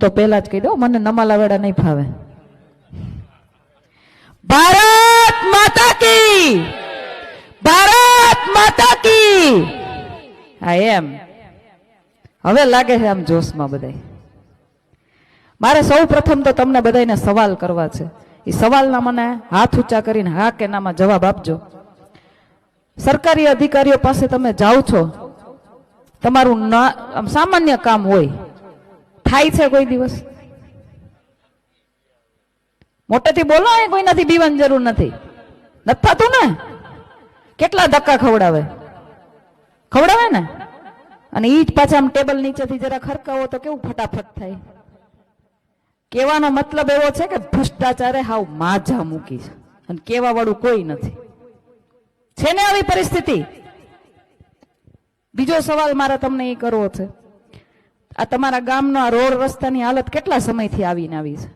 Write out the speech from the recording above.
તો પહેલા જ કહી દઉં, મને નમાલા વેડા નહીં ફાવે. ભારત માતા કી, ભારત માતા કી. હા એમ હવે લાગે છે આમ જોશમાં બધાય. મારે સૌ પ્રથમ તો તમને બધાને સવાલ કરવા છે. એ સવાલના મને હાથ ઊંચા કરીને હા કે નામાં જવાબ આપજો. સરકારી અધિકારીઓ પાસે તમે જાઓ છો, તમારું સામાન્ય કામ હોય, થાય છે કોઈ દિવસ? મોટેથી બોલો, એ કોઈ નથી બીવાની જરૂર નથી. નથી થતું ને? કેટલા ધક્કા ખવડાવે ને? અને ઈ જ પાછા આમ ટેબલ નીચેથી જરા ખરકાવો તો કેવું ફટાફટ થાય. કહેવાનો મતલબ એવો છે કે ભ્રષ્ટાચારે હાવ માજા મૂકી છે અને કહેવા વાળું કોઈ નથી. છે ને આવી પરિસ્થિતિ? બીજો સવાલ મારે તમને એ કરવો છે, આ તમારા ગામનો આ રોડ રસ્તાની હાલત કેટલા સમયથી આવીને આવી છે?